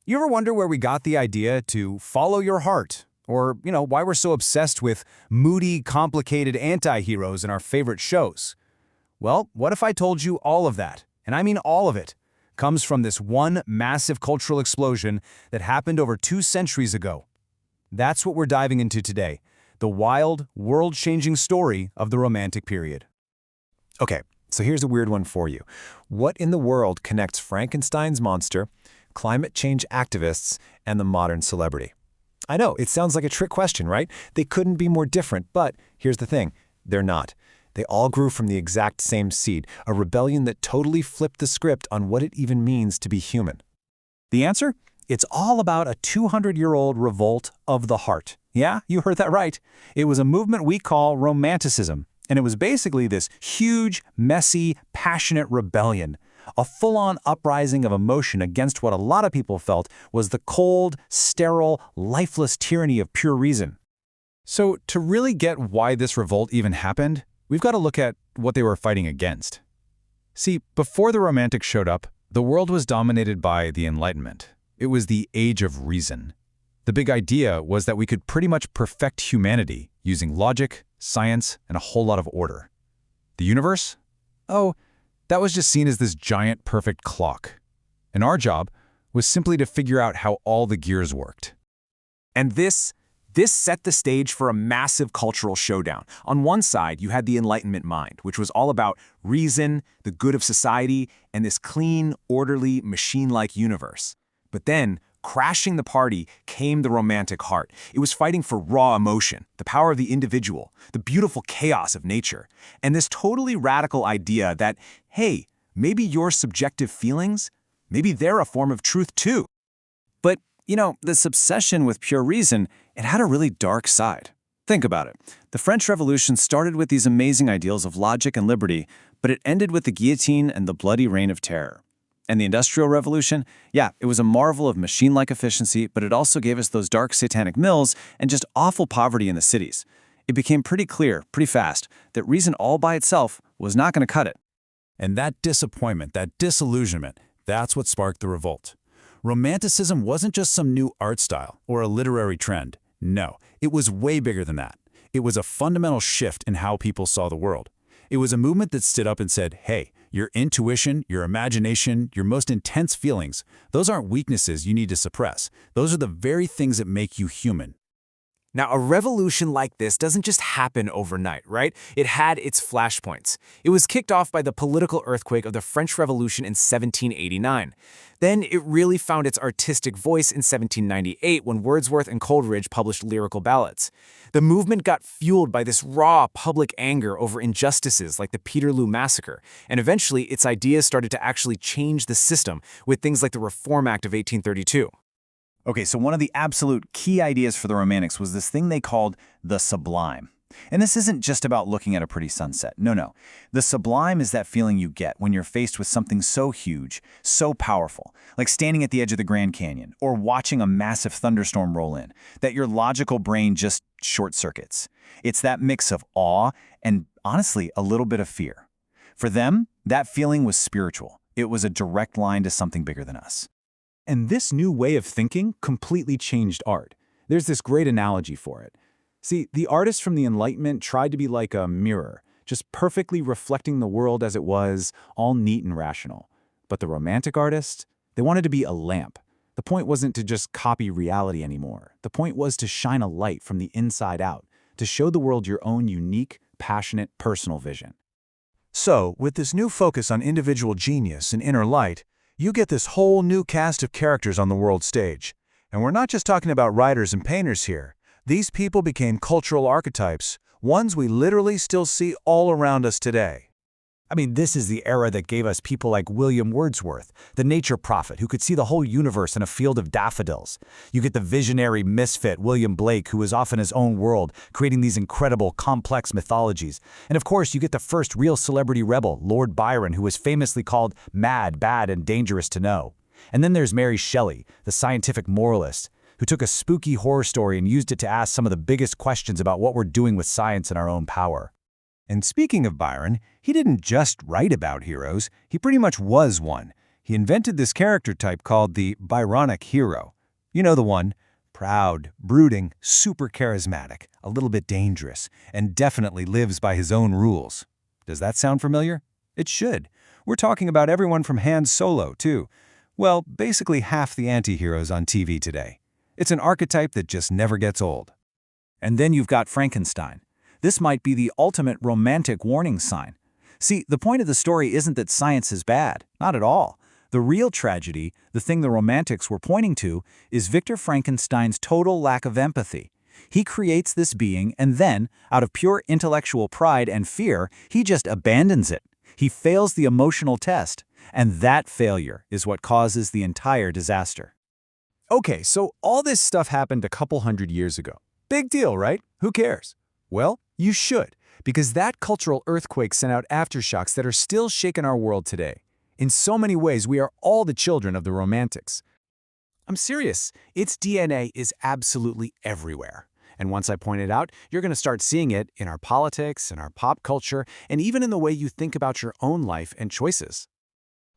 You ever wonder where we got the idea to follow your heart? Or, why we're so obsessed with moody, complicated anti-heroes in our favorite shows? Well, what if I told you all of that, and I mean all of it, comes from this one massive cultural explosion that happened over 2 centuries ago? That's what we're diving into today, the wild, world-changing story of the Romantic period. Okay, so here's a weird one for you. What in the world connects Frankenstein's monster, climate change activists, and the modern celebrity? I know, it sounds like a trick question, right? They couldn't be more different, but here's the thing, they're not. They all grew from the exact same seed, a rebellion that totally flipped the script on what it even means to be human. The answer? It's all about a 200-year-old revolt of the heart. Yeah, you heard that right. It was a movement we call Romanticism, and it was basically this huge, messy, passionate rebellion. A full-on uprising of emotion against what a lot of people felt was the cold, sterile, lifeless tyranny of pure reason. So, to really get why this revolt even happened, we've got to look at what they were fighting against. See, before the Romantics showed up, the world was dominated by the Enlightenment. It was the age of reason. The big idea was that we could pretty much perfect humanity using logic, science, and a whole lot of order. The universe? Oh, that was just seen as this giant, perfect clock. And our job was simply to figure out how all the gears worked. And this set the stage for a massive cultural showdown. On one side, you had the Enlightenment mind, which was all about reason, the good of society, and this clean, orderly, machine-like universe. But then, crashing the party came the Romantic heart. It was fighting for raw emotion, the power of the individual, the beautiful chaos of nature, and this totally radical idea that, hey, maybe your subjective feelings, maybe they're a form of truth too. But, this obsession with pure reason, it had a really dark side. Think about it. The French Revolution started with these amazing ideals of logic and liberty, but it ended with the guillotine and the bloody reign of terror. And the Industrial Revolution, yeah, it was a marvel of machine-like efficiency, but it also gave us those dark satanic mills and just awful poverty in the cities. It became pretty clear, pretty fast, that reason all by itself was not going to cut it. And that disappointment, that disillusionment, that's what sparked the revolt. Romanticism wasn't just some new art style or a literary trend. No, it was way bigger than that. It was a fundamental shift in how people saw the world. It was a movement that stood up and said, hey, your intuition, your imagination, your most intense feelings, those aren't weaknesses you need to suppress. Those are the very things that make you human. Now, a revolution like this doesn't just happen overnight, right? It had its flashpoints. It was kicked off by the political earthquake of the French Revolution in 1789. Then it really found its artistic voice in 1798 when Wordsworth and Coleridge published lyrical ballads. The movement got fueled by this raw public anger over injustices like the Peterloo Massacre, and eventually its ideas started to actually change the system with things like the Reform Act of 1832. Okay, so one of the absolute key ideas for the Romantics was this thing they called the sublime. And this isn't just about looking at a pretty sunset. No. The sublime is that feeling you get when you're faced with something so huge, so powerful, like standing at the edge of the Grand Canyon or watching a massive thunderstorm roll in, that your logical brain just short-circuits. It's that mix of awe and, honestly, a little bit of fear. For them, that feeling was spiritual. It was a direct line to something bigger than us. And this new way of thinking completely changed art. There's this great analogy for it. See, the artists from the Enlightenment tried to be like a mirror, just perfectly reflecting the world as it was, all neat and rational. But the Romantic artists, they wanted to be a lamp. The point wasn't to just copy reality anymore. The point was to shine a light from the inside out, to show the world your own unique, passionate, personal vision. So, with this new focus on individual genius and inner light, you get this whole new cast of characters on the world stage. And we're not just talking about writers and painters here. These people became cultural archetypes, ones we literally still see all around us today. I mean, this is the era that gave us people like William Wordsworth, the nature prophet who could see the whole universe in a field of daffodils. You get the visionary misfit William Blake, who was off in his own world, creating these incredible, complex mythologies. And of course, you get the first real celebrity rebel, Lord Byron, who was famously called mad, bad, and dangerous to know. And then there's Mary Shelley, the scientific moralist, who took a spooky horror story and used it to ask some of the biggest questions about what we're doing with science and our own power. And speaking of Byron, he didn't just write about heroes, he pretty much was one. He invented this character type called the Byronic hero. You know the one. Proud, brooding, super charismatic, a little bit dangerous, and definitely lives by his own rules. Does that sound familiar? It should. We're talking about everyone from Han Solo, too. Well, basically half the anti-heroes on TV today. It's an archetype that just never gets old. And then you've got Frankenstein. This might be the ultimate romantic warning sign. See, the point of the story isn't that science is bad. Not at all. The real tragedy, the thing the Romantics were pointing to, is Victor Frankenstein's total lack of empathy. He creates this being and then, out of pure intellectual pride and fear, he just abandons it. He fails the emotional test, and that failure is what causes the entire disaster. Okay, so all this stuff happened a couple hundred years ago. Big deal, right? Who cares? Well, you should, because that cultural earthquake sent out aftershocks that are still shaking our world today. In so many ways, we are all the children of the Romantics. I'm serious. Its DNA is absolutely everywhere. And once I point it out, you're going to start seeing it in our politics, in our pop culture, and even in the way you think about your own life and choices.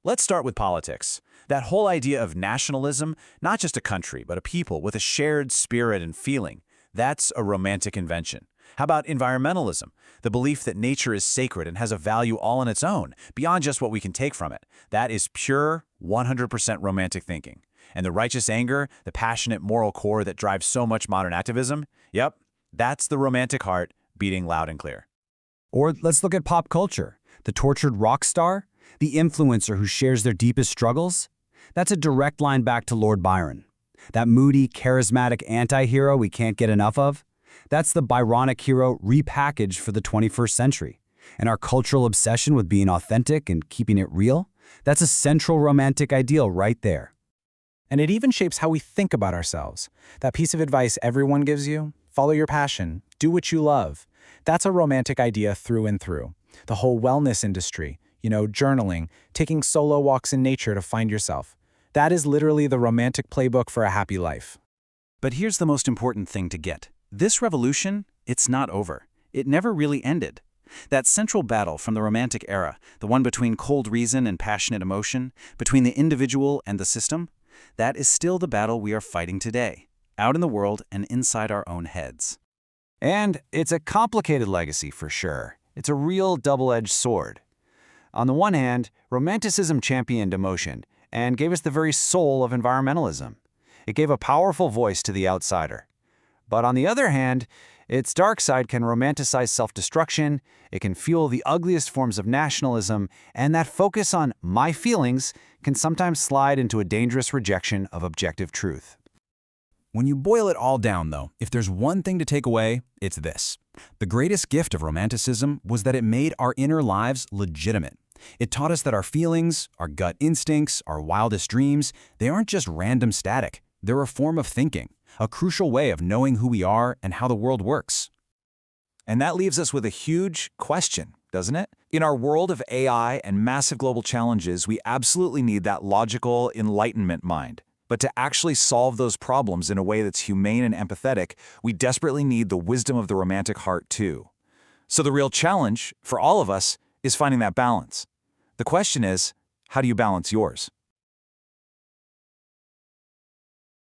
Let's start with politics. That whole idea of nationalism, not just a country, but a people with a shared spirit and feeling, that's a Romantic invention. How about environmentalism? The belief that nature is sacred and has a value all on its own, beyond just what we can take from it. That is pure, 100% Romantic thinking. And the righteous anger, the passionate moral core that drives so much modern activism, yep, that's the Romantic heart beating loud and clear. Or let's look at pop culture. The tortured rock star, the influencer who shares their deepest struggles. That's a direct line back to Lord Byron. That moody, charismatic anti-hero we can't get enough of. That's the Byronic hero repackaged for the 21st century. And our cultural obsession with being authentic and keeping it real, that's a central Romantic ideal right there. And it even shapes how we think about ourselves. That piece of advice everyone gives you, follow your passion, do what you love. That's a Romantic idea through and through. The whole wellness industry, journaling, taking solo walks in nature to find yourself. That is literally the Romantic playbook for a happy life. But here's the most important thing to get. This revolution, it's not over. It never really ended. That central battle from the Romantic era, the one between cold reason and passionate emotion, between the individual and the system, that is still the battle we are fighting today, out in the world and inside our own heads. And it's a complicated legacy for sure. It's a real double-edged sword. On the one hand, Romanticism championed emotion and gave us the very soul of environmentalism. It gave a powerful voice to the outsider. But on the other hand, its dark side can romanticize self-destruction, it can fuel the ugliest forms of nationalism, and that focus on my feelings can sometimes slide into a dangerous rejection of objective truth. When you boil it all down, though, if there's one thing to take away, it's this. The greatest gift of Romanticism was that it made our inner lives legitimate. It taught us that our feelings, our gut instincts, our wildest dreams, they aren't just random static. They're a form of thinking, a crucial way of knowing who we are and how the world works. And that leaves us with a huge question, doesn't it? In our world of AI and massive global challenges, we absolutely need that logical Enlightenment mind. But to actually solve those problems in a way that's humane and empathetic, we desperately need the wisdom of the Romantic heart too. So the real challenge, for all of us, is finding that balance. The question is, how do you balance yours?